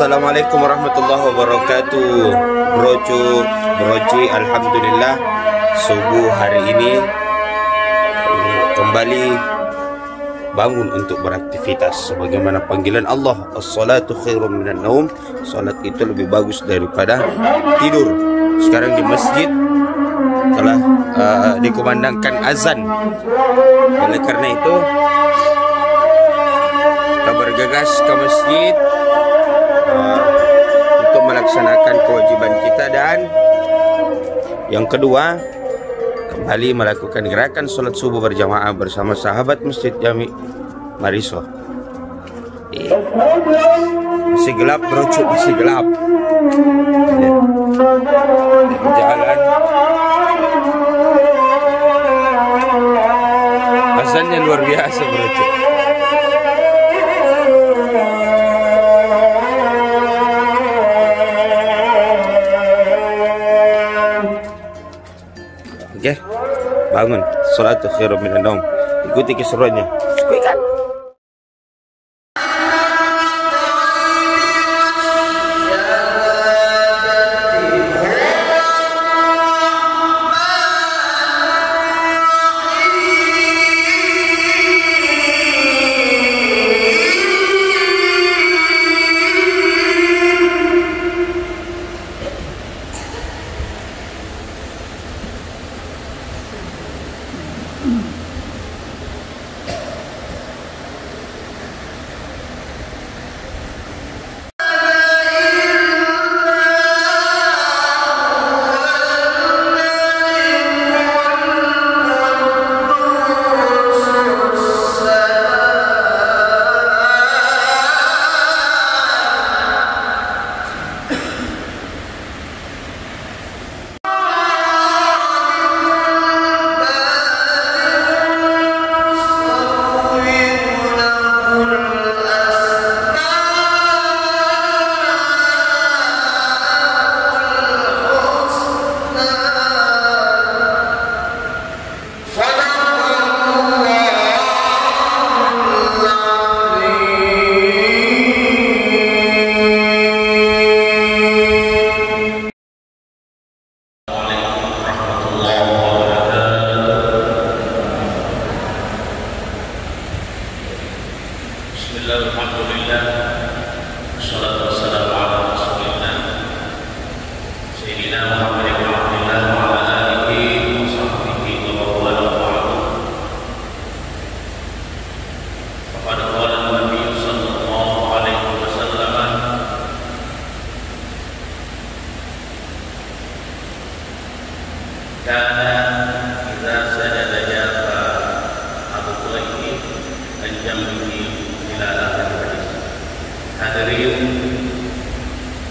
Assalamualaikum warahmatullahi wabarakatuh. Broci, alhamdulillah subuh hari ini kembali bangun untuk beraktivitas sebagaimana panggilan Allah, as-salatu khairum minan naum. Salat itu lebih bagus daripada tidur. Sekarang di masjid telah dikumandangkan azan. Oleh karena itu kita bergegas ke masjid untuk melaksanakan kewajiban kita, dan yang kedua kembali melakukan gerakan sholat subuh berjamaah bersama sahabat Masjid Jami Mariso. Masih gelap bro, masih gelap. Jalan azannya luar biasa bro. Oke, bangun. Salatu khairum minan naum. Ikuti keseruannya. Kuikan. Alhamdulillah, wassalatu wassalamu ala rasulillah Sayyidina Muhammadin wa ala alihi wa sahbihi wa ba'du. Faqad qala an-nabiy sallallahu alaihi wasallam, kana idza sajada jafa abqaihi al-jambi ila akhir hadis. Hadirin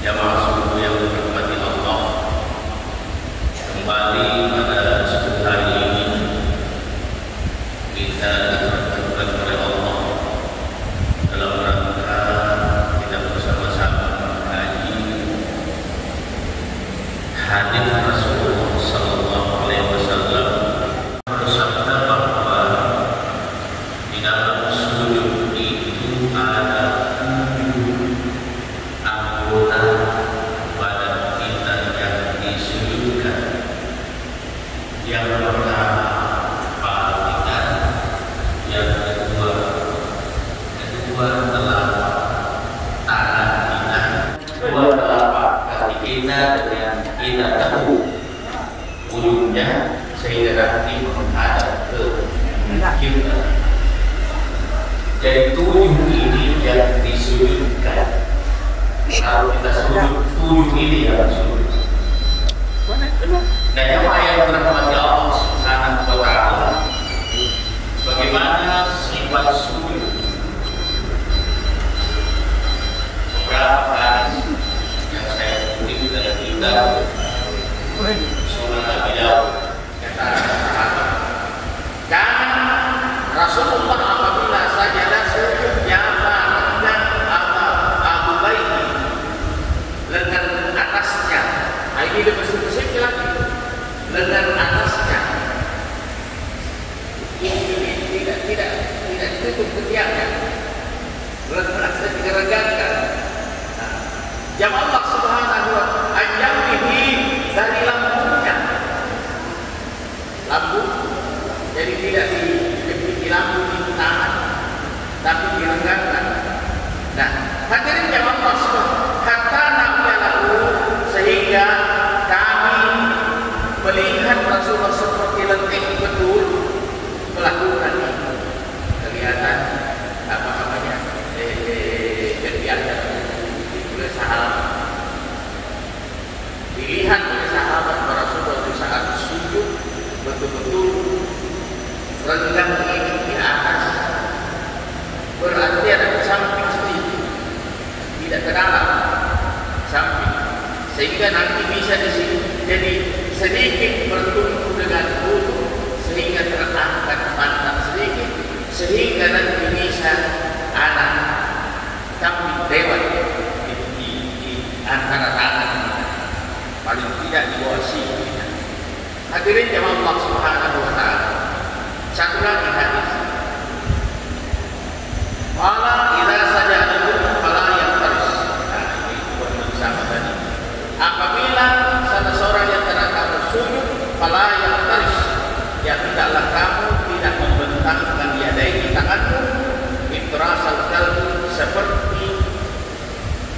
jamaah subuh yang dirahmati Allah, kembali pada subuh hari ini kita dipertemukan oleh Allah dalam rangka kita bersama-sama mengkaji hadis Rasulullah sallallahu alaihi wasallam bersabda bahwa di dalam sujud itu ada anggota badan kita yang disujudkan. Yang pertama kepala kita, yang kedua telapak tangan kita, kedua telapak kaki kita dengan kita tekuk ujungnya sehingga nanti menghadap ke kiblat. Jadi tujuh ini yang disujudkan. Kalau kita sujud, tujuh ini yang sujud. Dan yang ayat rahmat Allah Subhanahu wa ta'ala, bagaimana sifat sujud. Beberapa hadis yang saya kutip dari kitab Sunan Abi Dawud kata sahabat, dan Rasulullah apabila sajadah sujudnya dan Abu Baiki lengan atasnya, ini lebih spesifik lagi, lengan atasnya ini tidak ditutup yang Allah Subhanahu wa ta'ala dari lampunya. Lampu, jadi tidak di lampu di tangan, tapi direnggangkan. Nah, hadirin yang Allah Subhanahu kata Nabi lalu, sehingga kami melihat Rasulullah seperti letih betul melakukan itu. Kelihatan apa namanya kegiatan oleh sahabat, dilihat oleh sahabat Rasulullah di saat sujud betul-betul renggang ini di atas, berarti ada samping sedikit, tidak ke dalam samping, sehingga nanti bisa di sini jadi sedikit bertumpu dengan butuh, sehingga terangkat pantat sedikit, sehingga nanti bisa anak kambing lewat di antara tangan kita, paling tidak di bawah sini. Hadirin jemaah Allah Subhanahu wa ta'ala. Satu lagi hadis. Wala idza sajadatum fala yaqtaris. Nah, ini buat bersama tadi. Apabila salah seorang yang kamu sujud, fala yaqtaris, ya tidaklah kamu tidak membentangkan yadaihi tanganmu, itrasal kalbu, seperti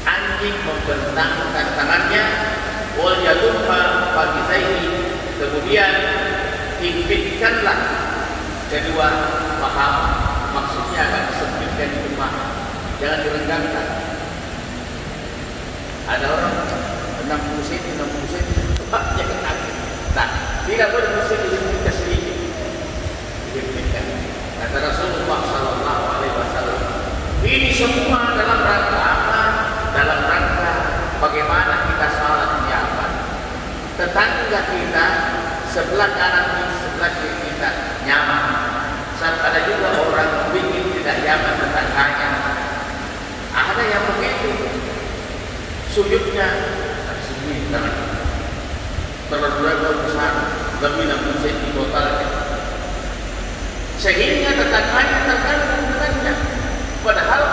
anjing membentangkan tangannya, wal yadumma fagizaini, kemudian impitkanlah kedua paham, maksudnya akan disempitkan di rumah, jangan direnggangkan. Ada orang 60 cm, 60 cm, jangan kaki. Nah, tidak boleh mesti disempitkan sedikit, disempitkan. Kata Rasulullah Sallallahu Alaihi Wasallam, ini semua dalam rangka apa? Dalam rangka bagaimana kita salat nyaman, tetangga kita sebelah kanan sebelah kiri kita nyaman. Saat ada juga orang bikin tidak nyaman tetangganya. Ada yang begitu, sujudnya sini terlalu besar, lebih 60 cm totalnya, sehingga tetangganya terganggu dengannya. Padahal